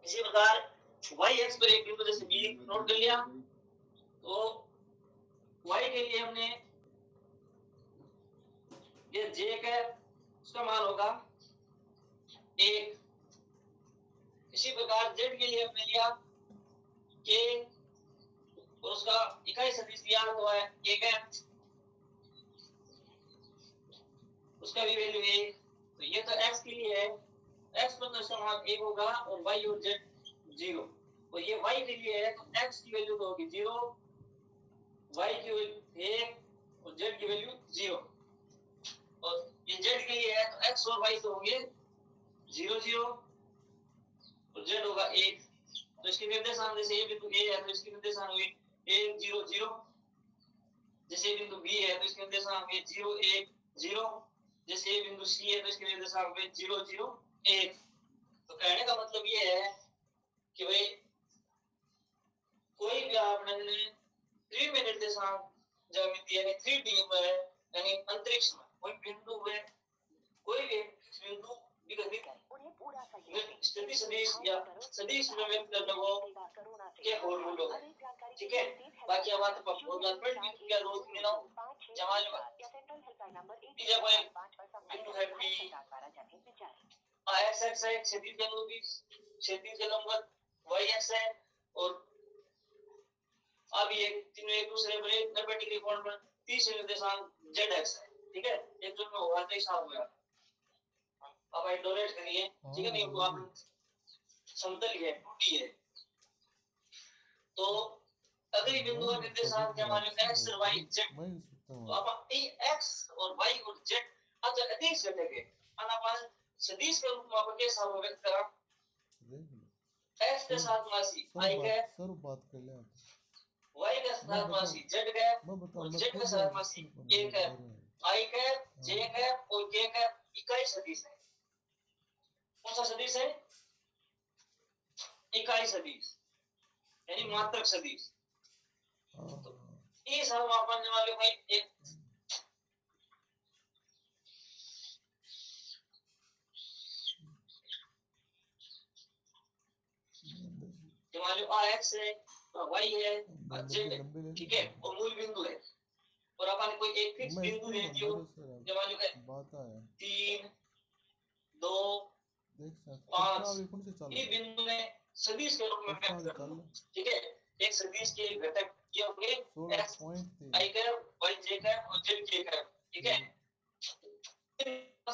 इसी प्रकार y x पर एक बिंदु जैसे b नोट कर लिया, तो y के लिए हमने ये j का उसका मान होगा 1। इसी प्रकार z के लिए हमने लिया k और उसका इकाई सदिश दिया हुआ है k का, उसका भी वैल्यू 1। तो ये तो x के लिए है, x पर तो इसका मान 1 होगा और y और z 0। और ये y के लिए है तो x की वैल्यू तो होगी 0, y की वैल्यू 1 और z की वैल्यू 0। और ये z के लिए है तो x और y तो होंगे 0 0 और z होगा 1। तो इसके निर्देशांक जैसे ये बिंदु a है तो इसके निर्देशांक हुए 1 0 0, जैसे बिंदु b है तो इसके निर्देशांक हुए 0 1 0, जैसे ये बिंदु c है तो इसके निर्देशांक हुए 0 0 1। तो कहने का मतलब ये है कि भाई कोई भी आपने 3 में निर्देशांक ज्यामिति यानी 3D में यानी अंतरिक्ष में कोई बिंदु है, कोई भी बिंदु विकसित स्थिति सदिश या सदिश में व्यक्त करने को क्या फॉर्मूला है, ठीक है। बाकी अब बात पर बहुत बात पढ़ ली क्या रोज में ना जमा लो ये कोई बिंदु है p x x है क्षैतिज के लंबवत y x है और अब ये तीनों एक दूसरे पर 90 डिग्री कोण पर तीसरे निर्देशांक z x है, ठीक है। एक जो में होगा तो हिसाब होगा। अब आई डोनेट करिए, ठीक है। नहीं तो आप समतल है 2D है तो अगली बिंदु का निर्देशांक क्या मान लो x और y z, तो आप ये x और y और z अच्छा अदिश घटक है अनापान सदिश के रूप में आप कैसा व्यक्त करा x के साथ मासी y का सर बात कर ले y के साथ मासी z का और z के साथ मासी k का i का j का और k का इकाई सदिश है। कौन सा सदिश है? इकाई सदिश यानी मात्रक सदिश। तो इस हम अपन वाले भाई एक मान लो x है y है z है, ठीक है, और मूल बिंदु है और अपन कोई एक फिक्स बिंदु दे दियो मान लो बात है 3 2 5 ये बिंदु में सदिश के रूप में व्यक्त कर लो, ठीक है। एक सदिश के घटक ये होंगे x i का y j का और z k का, ठीक है।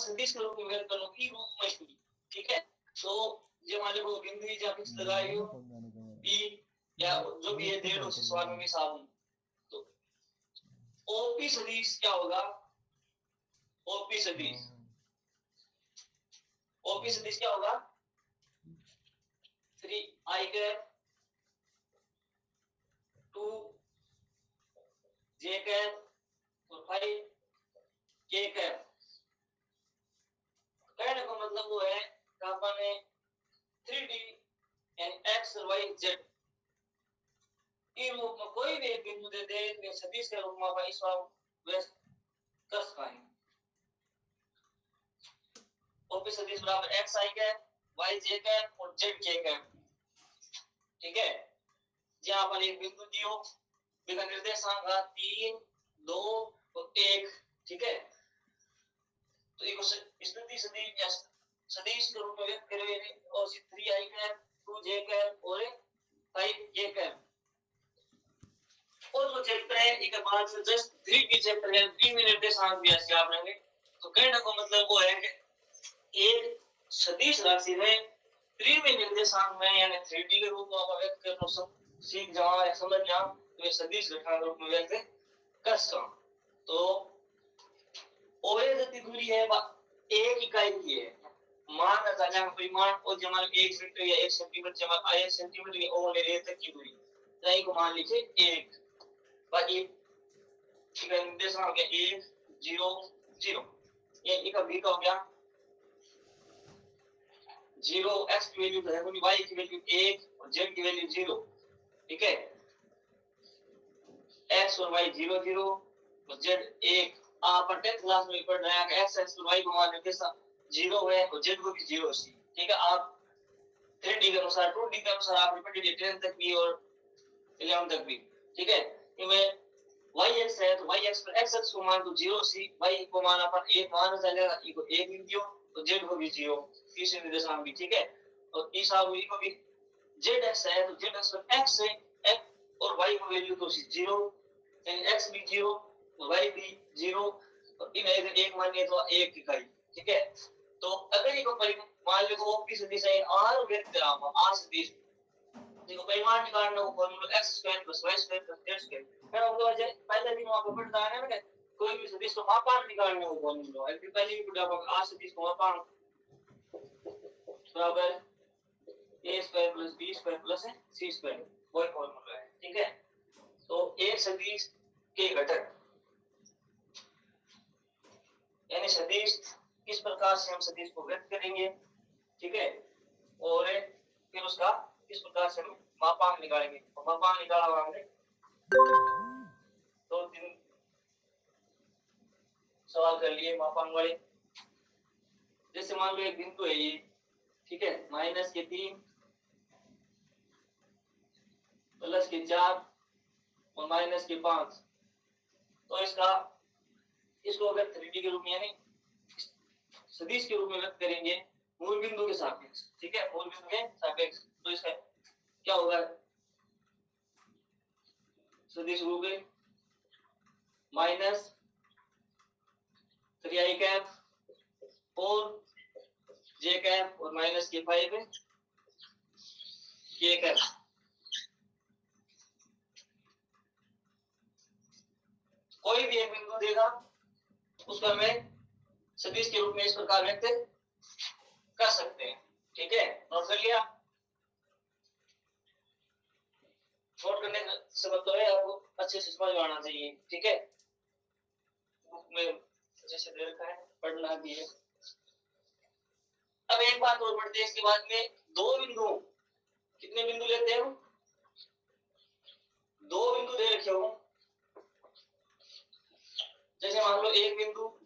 सदिश के रूप में व्यक्त कर लो ई रूप में, ठीक है। तो ये मान लो बिंदु ही जब फिक्स लगाई हो b या जो भी है दे दो सवाल में भी साबुन, तो ओपी सदिश क्या होगा? ओपी सदिश क्या होगा? 3 i का 2 j का और 5 k का। कहने का मतलब वो है कि आपने 3D यानी x और y z इन रूप में कोई भी एक बिंदु दे दे तो सदिश के रूप में आप इस व्यक्त कर पाएंगे। ओपी सदिश बराबर x i का y j का और z k का, ठीक है। जहां पर एक बिंदु दियो बिना निर्देशांक 3 2 और 1, ठीक है। तो एक स्थिति सदिश या सदिश के रूप में व्यक्त करेंगे और 3i का 2j का और 5k का। और जो चैप्टर है एक बाद से जस्ट 3D चैप्टर है 3 निर्देशांक भी ऐसे आप रहेंगे। तो कहने का मतलब वो है कि एक सदिश राशि में 3 में निर्देशांक में यानी 3D के रूप में आप व्यक्त करना सीख जाओ या समझ जाओ तो ये सदिश घटना के रूप में व्यक्त कर सकते। तो ओए जितनी दूरी है एक इकाई की है, मान रखा कोई मान और जमाल 1 मीटर या 1 सेंटीमीटर जमाल 1 सेंटीमीटर या और ले तक की दूरी सही को मान लीजिए 1 बाकी ठीक है। निर्देशांक हो गया 1 0 0 ये एक b का हो गया 0 x की वैल्यू है y की वैल्यू 1 और z की वैल्यू 0, ठीक है। x और y 0 0 और z 1। आप 10th क्लास में पढ़ रहे हैं कि x और y को मान के साथ 0 है और z को भी 0 सी, ठीक है। आप 3D 3D के अनुसार, 2D के अनुसार आप रिपीट कीजिए 10 तक भी और 11 तक भी, ठीक है। इसमें y x है तो y x पर x x को मान तो 0 सी y को मान अपन 1 मान चलेगा, e को 1 लिख दियो तो z को भी 0, तीसरे निर्देशांक भी, ठीक है। और e साहब e को भी z x है तो z x पर x है, x और y को वैल्यू तो 0, यानी x भी 0 y भी 0 और इन एक मान लिया तो 1 इकाई, ठीक है। तो अगर इनको मान लो तो p सदिश है r व्यक्त कराऊंगा r सदिश, देखो परिमाण निकालना हो फॉर्मूला x² + y² + z² फिर हम तो पहले भी वहां पर पढ़ता है ना, कोई भी सदिश को मापांक निकालना हो फॉर्मूला अभी पहले भी पढ़ा होगा, r सदिश को मापांक बराबर a² + b² + c² वही फॉर्मूला है, ठीक है। तो एक सदिश के घटक यानी सदिश किस प्रकार से हम सदिश को व्यक्त करेंगे, ठीक है, और फिर उसका किस प्रकार से हम मापांक निकालेंगे। तो मापांक निकाला हुआ हमने 2-3 सवाल कर लिए मापांक वाले। जैसे मान लो एक बिंदु है ये, ठीक है, -3 +4 और -5, तो इसको अगर 3D के रूप में यानी सदिश के रूप में व्यक्त करेंगे मूल बिंदु के सापेक्ष, ठीक है, मूल बिंदु के सापेक्ष, तो इसका क्या होगा, सदिश रूप है -3i और j और -k5 k। कोई भी एक बिंदु देगा उसको हमें सदिश के रूप में इस प्रकार व्यक्त कर सकते हैं, ठीक है। नोट कर लिया, नोट करने से मतलब है आपको अच्छे से समझ आना चाहिए, ठीक है, बुक में अच्छे से दे रखा है, पढ़ना भी है। अब एक बात और पढ़ते हैं इसके बाद में, दो बिंदु, कितने बिंदु लेते हैं, 2 बिंदु दे रखे हो, जैसे मान लो एक बिंदु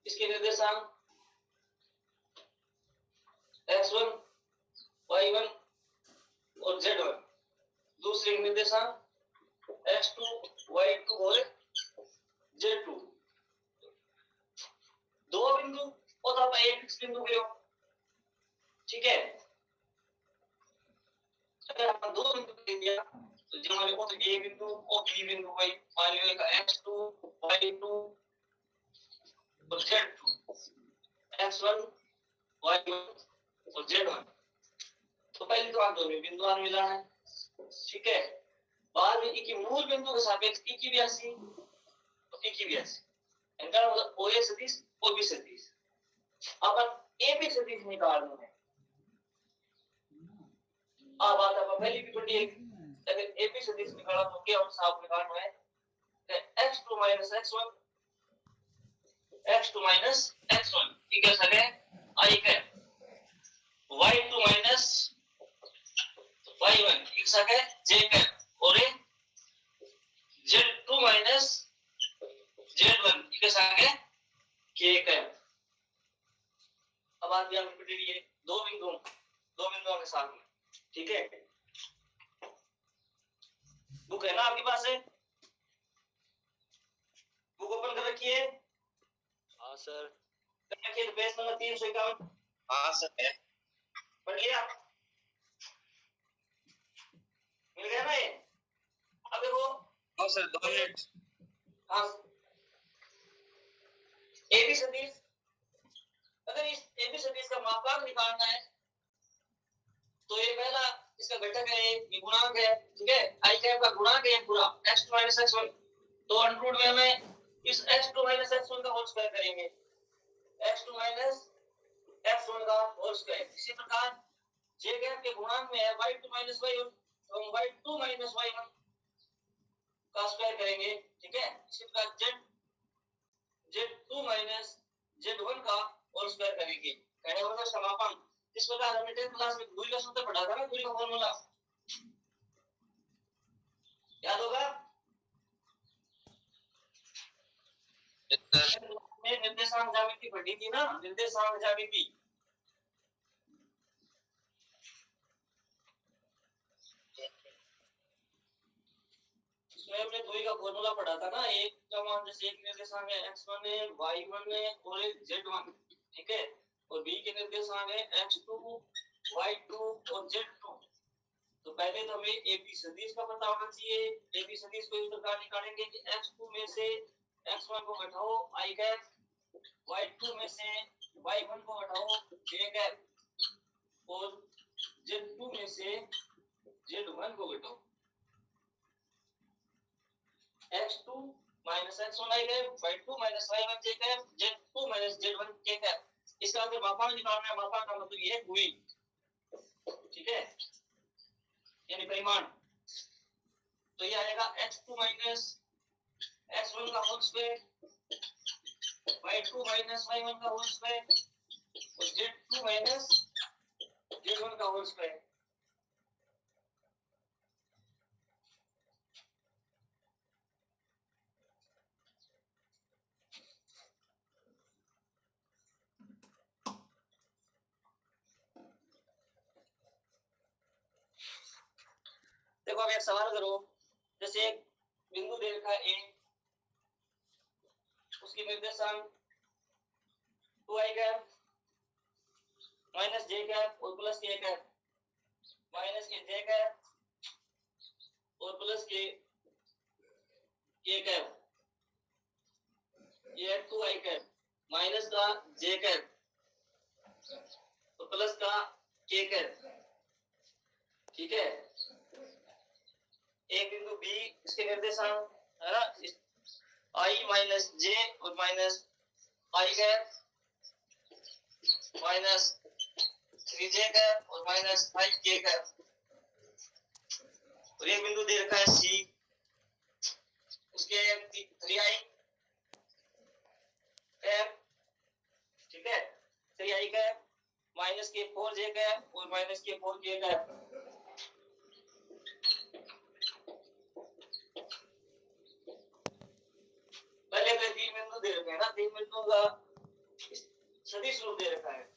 इसके निर्देशांक x1 y1 और z1, दूसरे निर्देशांक x2 y2 और z2, 2 बिंदु और आप एक फिक्स बिंदु ले लो, ठीक है। अगर हम 2 बिंदु ले लिया तो जो हमारे को तो a बिंदु और b बिंदु भाई मान लो एक x2 y2 और z2, x1 y1 और z1, तो पहले तो आप दोनों बिंदुओं में मिलाना है, ठीक है। बाद में एक मूल बिंदु के सापेक्ष e की 82 तो e की 82, इनका मतलब o a सदिश o b सदिश, अपन a b सदिश निकालना है। अब बात आप पहले भी पढ़ी है, अगर a b सदिश निकाला तो क्या होगा, आप निकालना है x2 - x1 x2 - x1 ठीक है सर, i है y2 - y1 एक साथ है j है और z2 - z1 एक साथ है k है। अब बात भी आप रिपीट कीजिए, दो बिंदुओं के साथ में, ठीक है। बुक है ना आपके पास है, बुक ओपन कर रखिए। हाँ सर। रखिए पेज नंबर 351। हाँ सर है। पढ़ लिया, मिल गया ना ये। अब देखो, हाँ सर 2 मिनट। हाँ ए बी सदिश, अगर इस ए बी सदिश का मापांक निकालना है तो ये पहला इसका घटक है, ये गुणांक है, ठीक है, i कैप का गुणांक है पूरा x2 - x1, तो अंडर रूट में हमें इस x2 - x1 का होल स्क्वायर करेंगे, x2 - x1 का होल स्क्वायर। इसी प्रकार j कैप के गुणांक में है y2 - y1, तो हम y2 - y1 का स्क्वायर करेंगे, ठीक है। इसी प्रकार z2 - z1 का होल स्क्वायर करेंगे, कहने मतलब समापांक। इस प्रकार हमने 10th क्लास में दूरी का सूत्र पढ़ा था ना, दूरी का फार्मूला याद होगा, निर्देशांक ज्यामिति पढ़ी थी ना, निर्देशांक ज्यामिति, का फॉर्मूला पढ़ा था ना, एक का मान जैसे एक निर्देशांक है x1 है, y1 है और एक z1, ठीक है, और b के निर्देशांक है x2, y2 और z2। तो पहले तो हमें ab सदिश का पता होना चाहिए। ab सदिश को इस प्रकार निकालेंगे कि x2 में से x1 को घटाओ i कैप, y2 में से y1 को घटाओ j कैप और z2 में से z1 को घटाओ। x2 minus x1 i cap, y2 minus y1 j cap, z2 minus z1 k cap. इसका अगर मापांक निकालना है, मापांक का मतलब ये हुई, ठीक है, यानी परिमाण। तो ये आएगा x2 minus x1 का whole square, y2 minus y1 का होल स्क्वायर और z2 minus z1 का होल स्क्वायर। देखो अब एक सवाल करो, जैसे एक बिंदु दे रखा है ए, उसकी निर्देशांक 2i cap minus j cap और प्लस k कैप, माइनस के j कैप और प्लस के k कैप। ये 2i कैप माइनस का j कैप और प्लस का k कैप, ठीक है। एक बिंदु बी, इसके निर्देशांक है ना i माइनस j और minus i cap minus 3j cap और माइनस 5k कैप। और एक बिंदु दे रखा है सी, उसके 3i कैप, ठीक है, 3i कैप माइनस के 4j कैप और माइनस के 4k कैप। पहले तो तीन बिंदु दे रखे हैं ना, तीन बिंदुओं का सदिश रूप दे रखा है।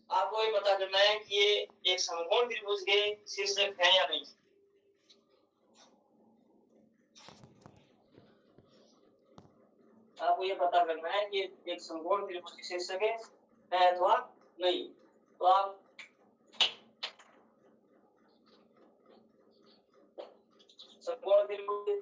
आपको ये पता करना है कि ये एक समकोण त्रिभुज के शीर्षक है या नहीं। आपको ये पता करना है कि एक समकोण त्रिभुज के शीर्षक है अथवा नहीं। तो आप समकोण त्रिभुज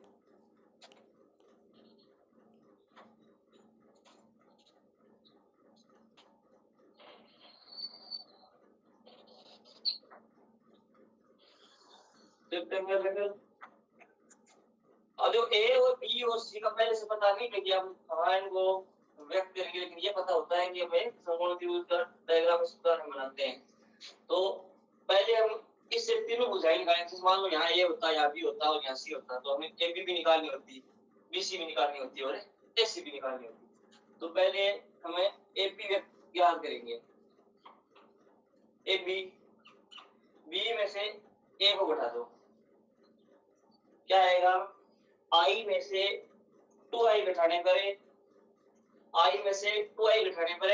और जो ए और बी और सी का पहले से पता नहीं, लेकिन हम इनको व्यक्त करेंगे, लेकिन ये पता होता है कि हमें समकोण त्रिभुज का डायग्राम इस प्रकार हम बनाते हैं। तो पहले हम इससे तीनों भुजाएं निकालेंगे। मान लो यहाँ ए होता है, यहाँ बी होता है और यहाँ सी होता है, तो हमें ए बी भी निकालनी होती, बी सी भी निकालनी होती और ए सी भी निकालनी होती। तो पहले हमें ए बी व्यक्त याद करेंगे। ए बी, बी में से ए को घटा दो, क्या आएगा, आई में से 2i घटाने पर, आई में से 2i घटाने पर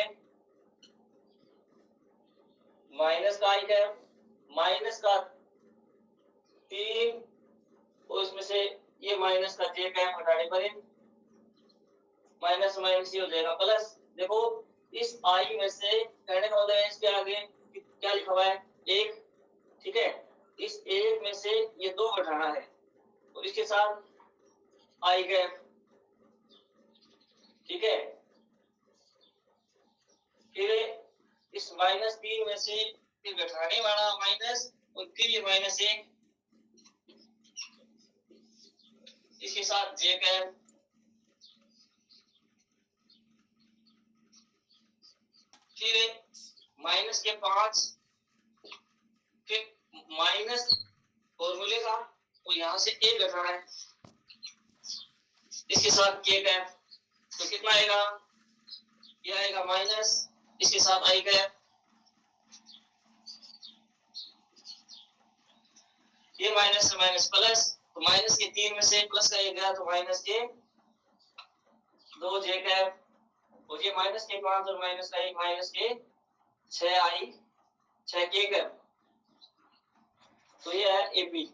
माइनस का i कैप माइनस का 3 और इसमें से ये माइनस का j कैप घटाने पर माइनस माइनस ये हो जाएगा प्लस। देखो इस i में से कहने का मतलब है इसके आगे क्या लिखा हुआ है, 1, ठीक है। इस 1 में से ये 2 घटाना है और इसके साथ i कैप, ठीक है। फिर इस माइनस 3 में से फिर घटाने वाला माइनस और फिर ये माइनस 1, इसके साथ j कैप, फिर माइनस के 5, फिर माइनस फॉर्मूले का और यहाँ से a घटाना है, इसके साथ k कैप। तो कितना आएगा, ये आएगा माइनस, इसके साथ i कैप, ये माइनस से माइनस प्लस, तो माइनस के 3 में से प्लस का ये गया तो माइनस के 2j कैप, और ये माइनस के 5 और माइनस का 1 माइनस के 6i 6k कैप। तो ये है ए बी।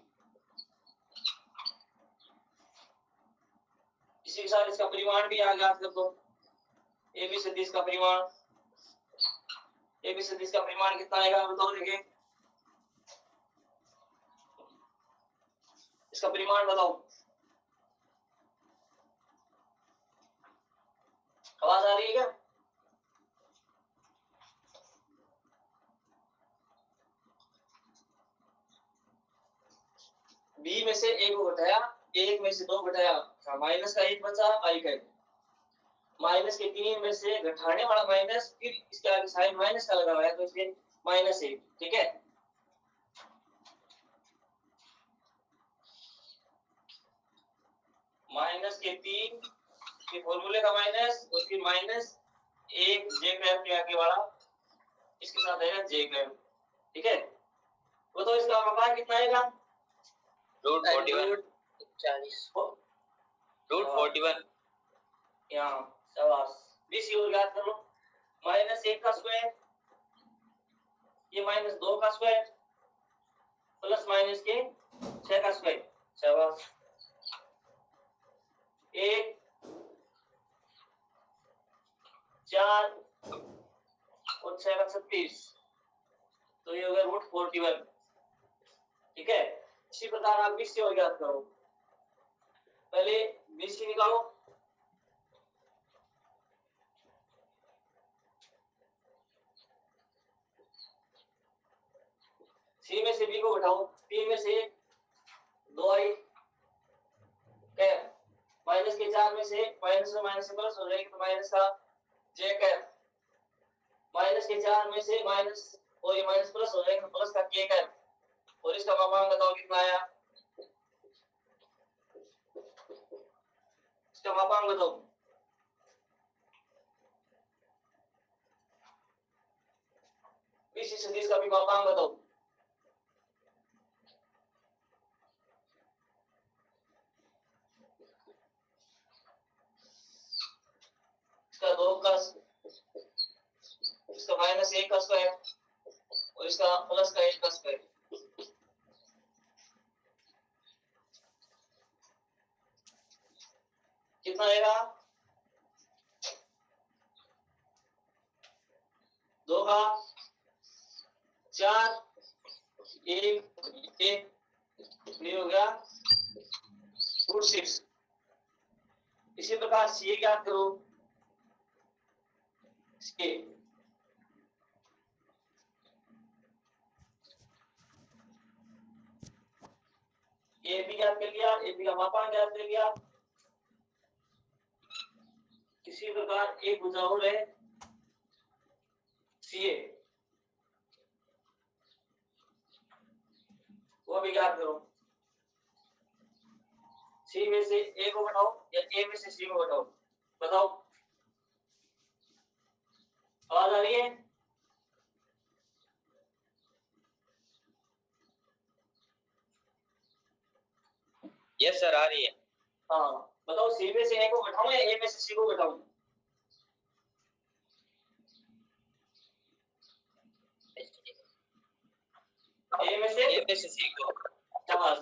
इसी के साथ इसका परिमाण भी यहाँ ज्ञात कर दो। ए बी सदिश का परिमाण, ए बी सदिश का परिमाण कितना आएगा बताओ देखें, इसका परिमाण बताओ। आवाज आ रही है क्या? बी में से ए को घटाया, एक में से दो घटाया, माइनस का एक बचा, आई का माइनस के तीन में से घटाने वाला माइनस, फिर इसके आगे साइन माइनस का लगा हुआ है तो इसलिए माइनस एक। ठीक है, माइनस के तीन के फॉर्मूले का माइनस और फिर माइनस एक जे ग्रेड के आगे वाला, इसके साथ आएगा जे ग्रेड। ठीक है, वो तो इसका मापांक कितना आएगा? रूट 41 रूट 41 यहाँ शाबाश। बीसी और याद कर लो, माइनस एक का स्क्वायर, ये माइनस दो का स्क्वायर प्लस माइनस के छह का स्क्वायर, शाबाश। एक चार और छह का 36, तो ये होगा रूट 41। ठीक है, इसी प्रकार आप बीसी और याद करो। पहले बीसी निकालो, सी में से बी को घटाओ, तीन में से दो आई, माइनस के चार में से माइनस में माइनस से प्लस हो जाएगी तो माइनस का जे कैप, माइनस के चार में से माइनस और ये माइनस प्लस हो जाएगा तो प्लस का के कैप, और इसका मापांक बताओ कितना आया, इसका मापांक बताओ। बीसी सदिश का भी मापांक बताओ। इसका दो का, इसका माइनस एक का स्क्वायर और इसका प्लस का एक का स्क्वायर, कितना आएगा? दो का चार, एक एक, ये हो गया रूट 6। इसी प्रकार सी ज्ञात करो, इसके ए बी ज्ञात कर लिया, ए बी का मापांक ज्ञात कर लिया। इसी प्रकार एक भुजाओं है सी, वो भी ज्ञात करो। सी में से ए को घटाओ या ए में से सी को घटाओ, बताओ। आवाज आ रही है? यस सर आ रही है। हाँ बताओ, सी में से ए को घटाऊं या ए में से सी को घटाऊं? ए में से सी को, शाबाश।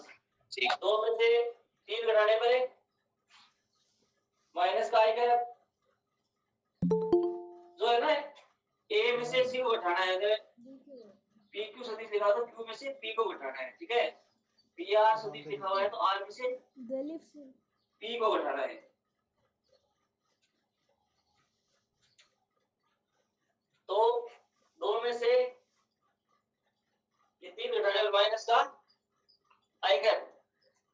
दो में से तीन घटाने पर माइनस का आएगा, जो है ना, ए में से सी को घटाना है, पी क्यू सदिश लिखा तो क्यू में से पी को घटाना है। ठीक है, पी आर सदिश लिखा हुआ है तो आर में से पी को घटाना है। तो दो में से ये तीन घटाने पर माइनस का आएगा,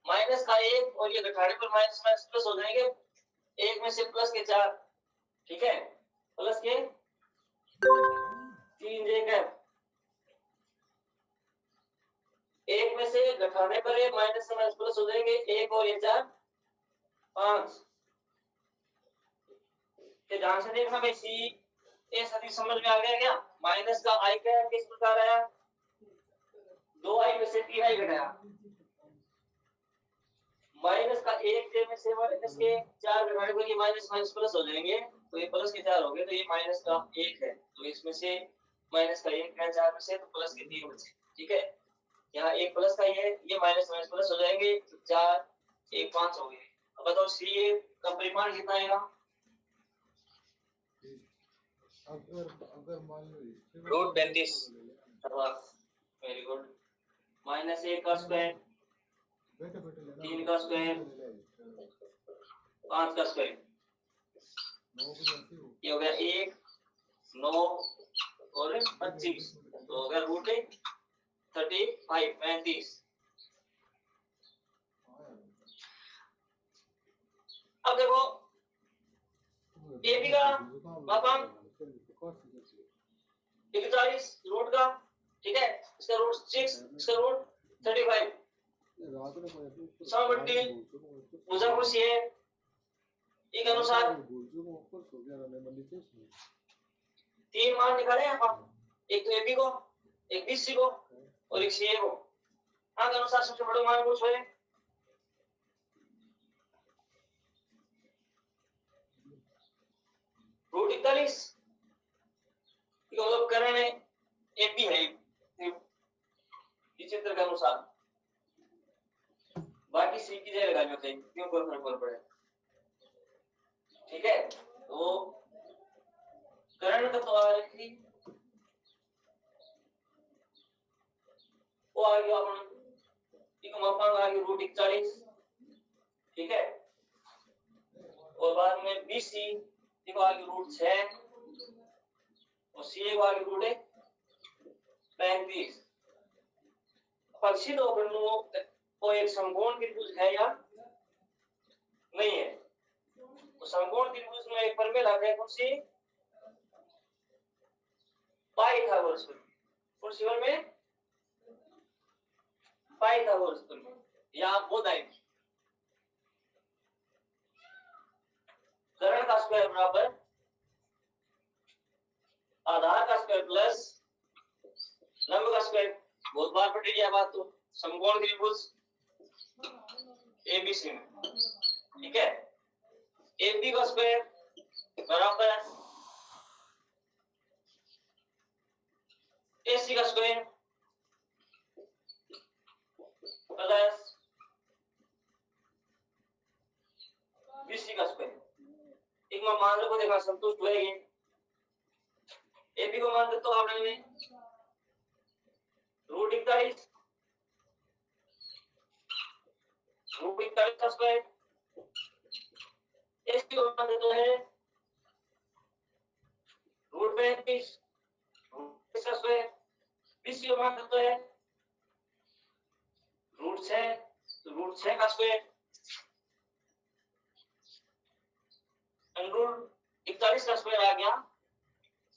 माइनस का एक और ये घटाने पर माइनस माइनस प्लस हो जाएंगे, एक में से प्लस के चार, ठीक है, प्लस के तीन जे कैप, एक में से घटाने पर ये माइनस से माइनस प्लस हो जाएंगे, एक और ये चार पांच। ये ध्यान से देखना भाई, सी ए सदिश समझ में आ गया क्या? माइनस का आई कैप किस प्रकार आया, दो आई में से तीन आई घटाया, माइनस का एक जे में से माइनस के चार घटाने पर ये माइनस माइनस प्लस हो जाएंगे, तो ये प्लस के चार हो गए, तो ये माइनस का एक है, तो इसमें से माइनस का एक है चार में से, तो प्लस के तीन बचे। ठीक है, यहाँ एक प्लस का ये माइनस माइनस प्लस हो जाएंगे, तो चार एक पांच हो गए। अब बताओ सी ए का परिमाण कितना आएगा? अगर मान लो रूट 35 वेरी गुड। माइनस 1 का स्क्वायर, 3 का स्क्वायर, 5 का स्क्वायर, ये हो गया 1, 9 और 25, तो हो गया रूट 35 35। अब देखो ए बी का मापांक 41 रूट का, ठीक है, इसका रूट 6, इसका रूट 35, समवर्ती भुजाकोण है एक अनुसार 3 मान निकाले आप, एक तो ए बी को, एक बी सी को और एक सी ए को। आगे अनुसार सबसे बड़ा मान पूछो है रूट 41, मतलब करण है ए बी है इस चित्र के अनुसार, बाकी सी की जगह लगानी होती है, क्यों कोई फर्क पड़े, ठीक है। तो करण का तो आ रही वो आ गया अपन एक मापांक आ गया रूट 41, ठीक है, और बाद में बी सी देखो आ गया रूट 6 और सी ए आ गया रूट 35। परिचित होकर वो एक समकोण त्रिभुज है या नहीं है? तो समकोण त्रिभुज में एक प्रमेय लागू है, कौन सी? पाइथागोरस प्रमेय। कौन सी प्रमेय? पाइथागोरस प्रमेय या बोधायन। कर्ण का स्क्वायर बराबर आधार का स्क्वायर प्लस लंब का स्क्वायर, बहुत बार पढ़ी है बात। तो समकोण त्रिभुज एबीसी में, ठीक है, AB का स्क्वायर बराबर AC का स्क्वायर प्लस BC का स्क्वायर। एक मान को देखा संतुष्ट हुए ये AB को मान तो आपने रूट 41 का स्क्वायर, AC को मान देते हैं रूट 35 का स्क्वायर, BC को मान देते हैं रूट 6 का स्क्वायर, रूट 41 का स्क्वायर आ गया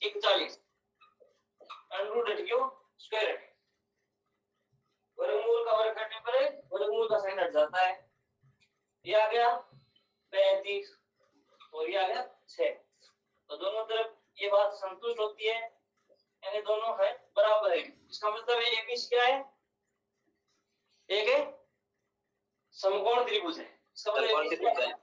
41, रूट हट गया स्क्वायर हट, वर्गमूल का वर्ग करने पर वर्गमूल का साइन हट जाता है, ये आ गया 35 और ये आ गया 6। तो दोनों तरफ ये बात संतुष्ट होती है, यानी दोनों है बराबर है। इसका मतलब है एबीसी क्या है? एक है समकोण त्रिभुज है। इसका मतलब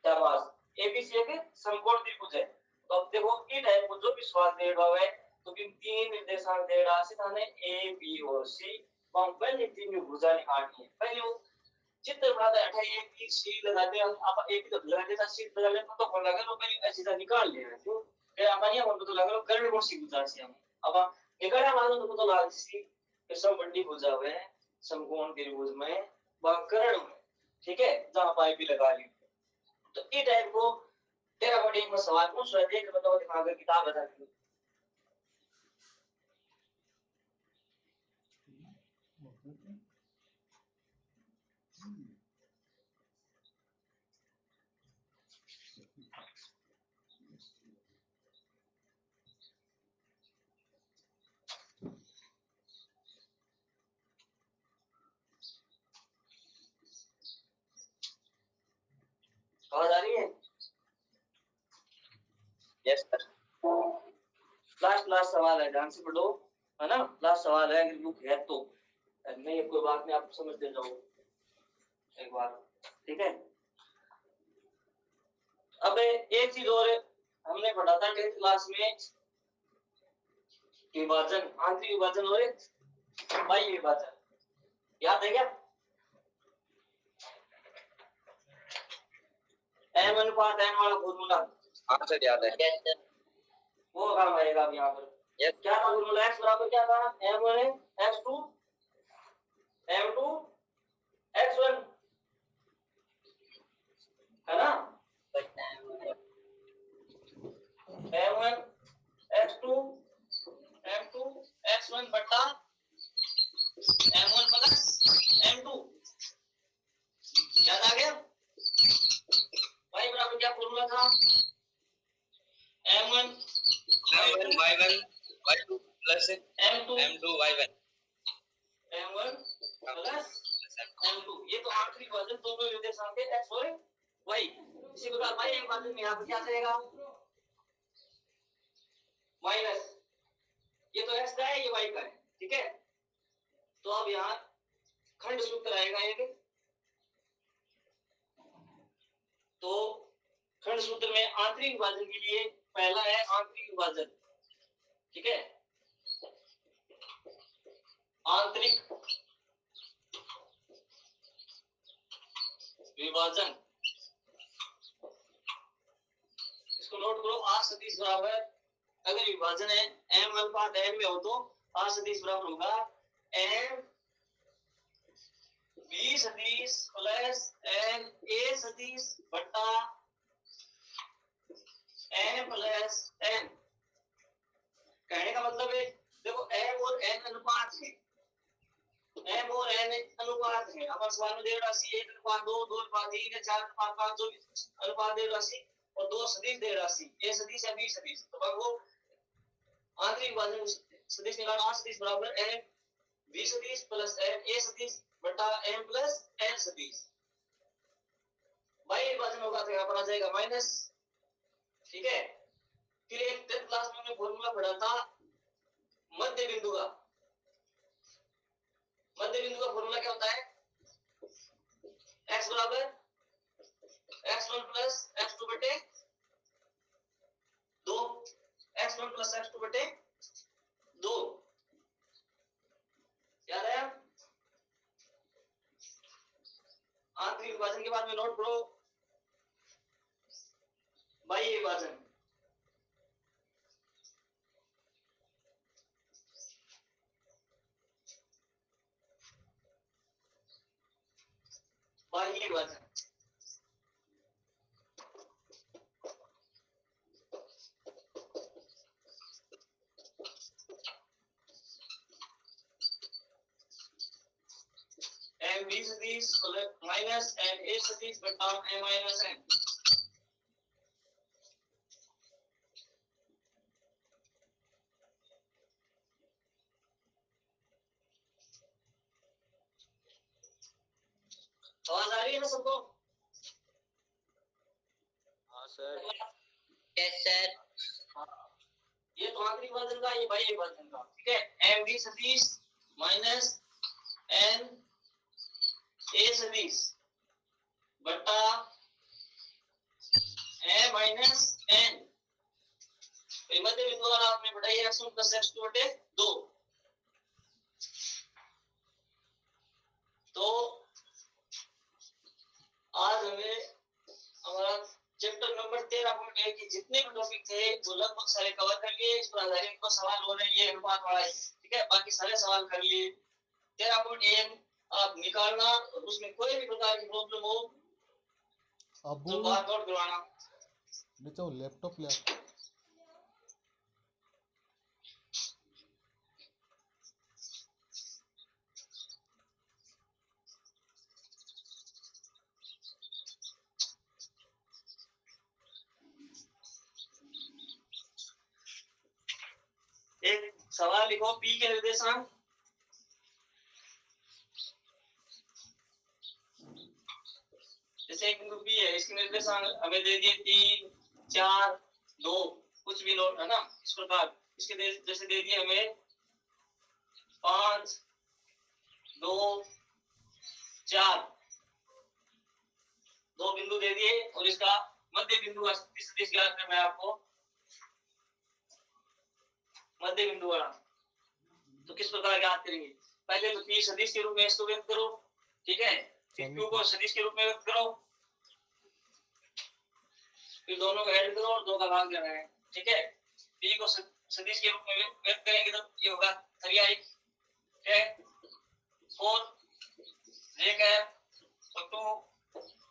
शाबाश, एबीसी एक समकोण त्रिभुज है। तो अब देखो ई टाइप को जो भी स्वाद दे रहा है तो इन तीन निर्देशांक दे रहा है, थाने ए बी और सी, हम पहले तीन भुजा निकालनी है। पहले वो चित्र बनाते हैं, ए बी सी लगाते हैं, आप ए बी तो लगा देता, सी लगा लेते तो कौन लगा लो, पहले ऐसे था निकाल लेना। क्यों फिर अपन ये बोल तो लगा लो कर्ण कौन सी भुजा से हम अब निकाला मानो तो लाल सी समबंडी भुजा है समकोण त्रिभुज में कर्ण में, ठीक है, जहां पाई भी लगा ली। तो ई टाइप को तेरा बड़ी में सवाल पूछ रहे थे, बताओ दिमाग में किताब बता दी आवाज आ रही है? Yes sir. लास्ट सवाल है, ध्यान से पढ़ो, है ना, लास्ट सवाल है, अगर बुक है तो नहीं कोई बात नहीं, आप समझ ले जाओ एक बार, ठीक है। अब एक चीज और हमने पढ़ा था 10th क्लास में, विभाजन, आंतरिक विभाजन और बाह्य विभाजन, याद है क्या? m अनुपात n वाला फॉर्मूला आंसर याद है। Yes, sir. वो काम आएगा अब यहाँ पर। Yes. क्या था फॉर्मूला? x बराबर क्या था? m1 x2 m2 x1 है ना? m1 x2 m2 x1 बटा m1 प्लस m2। याद आ गया? y बराबर क्या फॉर्मूला था? m1 m1 y1 y2 plus m2 m2 y1 m1 plus m2। ये तो आखिरी वजन दोनों निर्देशांक के x और y। इसी प्रकार y एक वजन में यहाँ पर क्या करेगा? माइनस, ये तो x का है, ये y का है, ठीक है। तो अब यहाँ खंड सूत्र आएगा एक। तो खंड सूत्र में आंतरिक विभाजन के लिए पहला है आंतरिक विभाजन, ठीक है। आंतरिक विभाजन, इसको नोट करो। r सदिश बराबर, अगर विभाजन है m अनुपात n में हो तो r सदिश बराबर होगा m b सदिश प्लस n a सदिश बटा n प्लस n। कहने का मतलब है, देखो m और n अनुपात है, m और n अनुपात है। अब सवाल में दे राशि 1:2, 2:3 या 4:5 जो भी अनुपात दे राशि और दो सदिश दे राशि a सदिश या b सदिश। तो अब वो आंतरिक विभाजन सदिश निकालना। r सदिश बराबर m b सदिश प्लस m a सदिश बटा m प्लस n सदिश। y विभाजन होगा तो यहाँ पर आ जाएगा माइनस, ठीक है। फिर एक 10th क्लास में हमने फॉर्मूला पढ़ा था मध्य बिंदु का। मध्य बिंदु का फॉर्मूला क्या होता है? x बराबर x1 प्लस x2 बटे 2, x1 प्लस x2 बटे 2। याद है? आंतरिक विभाजन के बाद में नोट करो बाह्य विभाजन। बाह्य विभाजन, m b सदिश माइनस m a सदिश बटा m माइनस n। आवाज आ रही है ना सबको? हाँ सर। Yes, sir. ये तो आंतरिक विभाजन का, ये बाह्य विभाजन का, ठीक है। m b सदिश माइनस n a सदिश बटा m माइनस n। मध्य बिंदु वाला आपने बढ़ाई x1 प्लस x2 बटे 2। तो आज हमें हमारा चैप्टर नंबर 13.1 के जितने भी टॉपिक थे वो लगभग सारे कवर कर लिए। इस पर आधारित को सवाल हो रहे हैं, ये अनुपात वाला है, ठीक है। बाकी सारे सवाल कर लिए। 13.1 आप निकालना और उसमें कोई भी प्रकार की प्रॉब्लम हो अबू तो बात नोट करवाना। बेटा वो लैपटॉप ले आ। एक सवाल लिखो, पी के निर्देशांक जैसे एक बिंदु पी है, इसके निर्देशांक हमें दे दिए 3, 4, 2, कुछ भी नोट है ना। इस प्रकार इसके जैसे दे दिए हमें 5, 2, 4, 2 बिंदु दे दिए और इसका मध्य बिंदु का सदिश ज्ञात करना है आपको। मध्य बिंदु वाला तो किस प्रकार ज्ञात करेंगे? पहले तो पी सदिश के रूप में इसको व्यक्त करो, ठीक है। फिर क्यू को सदिश के रूप में व्यक्त करो। फिर दोनों को ऐड करो और 2 का भाग देना है, ठीक है। p को सदिश के रूप में व्यक्त करेंगे तो ये होगा 3i, ठीक है। 4 j कैप और 2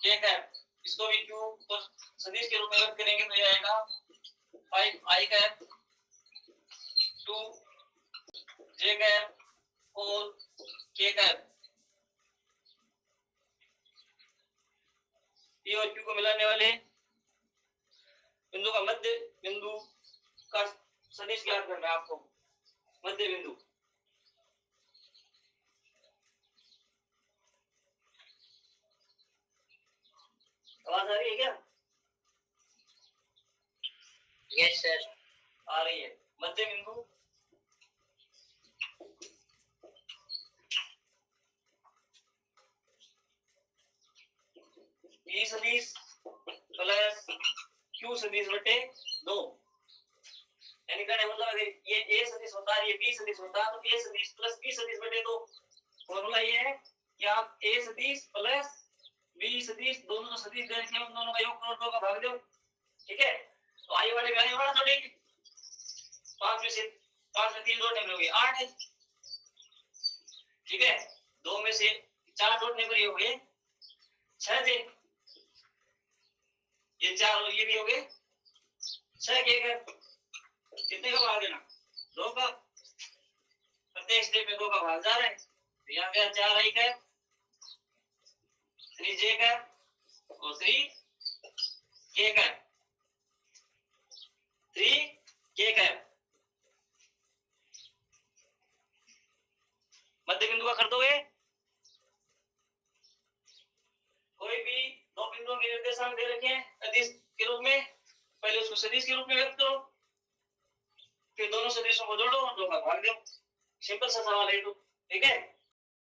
k कैप, इसको भी q को सदिश के रूप में व्यक्त करेंगे तो ये आएगा 5i cap 2 j cap 4 k cap. p और q को मिलाने वाले बिंदु का मध्य बिंदु का सदिश ज्ञात करना है आपको, मध्य बिंदु। आवाज आ रही है क्या? Yes sir. आ रही है। मध्य बिंदु p सदिश प्लस q सदिश बटे 2, यानी कहने मतलब अगर ये a सदिश होता है, ये b सदिश होता है, तो a सदिश प्लस b सदिश बटे 2। फॉर्मूला ये है कि आप a सदिश प्लस b सदिश दोनों सदिश दे के उन दोनों का योग करो, 2 का भाग दो, ठीक है। तो आई वाले में आई वाला जोड़ेंगे, 5 में 3 जोड़ने पर हो गए 8 है, ठीक है। 2 में से 4 जोड़ने पर ये हो गए 6 थे, ये 4 और ये भी हो गए 6 के कर कितने का भाग देना, 2 का। प्रत्येक स्टेप में 2 का भाग जा रहा है, तो यहाँ गया 4i का 3j का और 3k का 3k का। मध्य बिंदु का कर दोगे, कोई भी 2 बिंदुओं के निर्देशांक दे रखे हैं अदिश के रूप में, पहले उसको सदिश के रूप में व्यक्त करो, फिर दोनों सदिशों को जोड़ो और 2 का भाग दो। सिंपल सा सवाल है तो, ठीक है।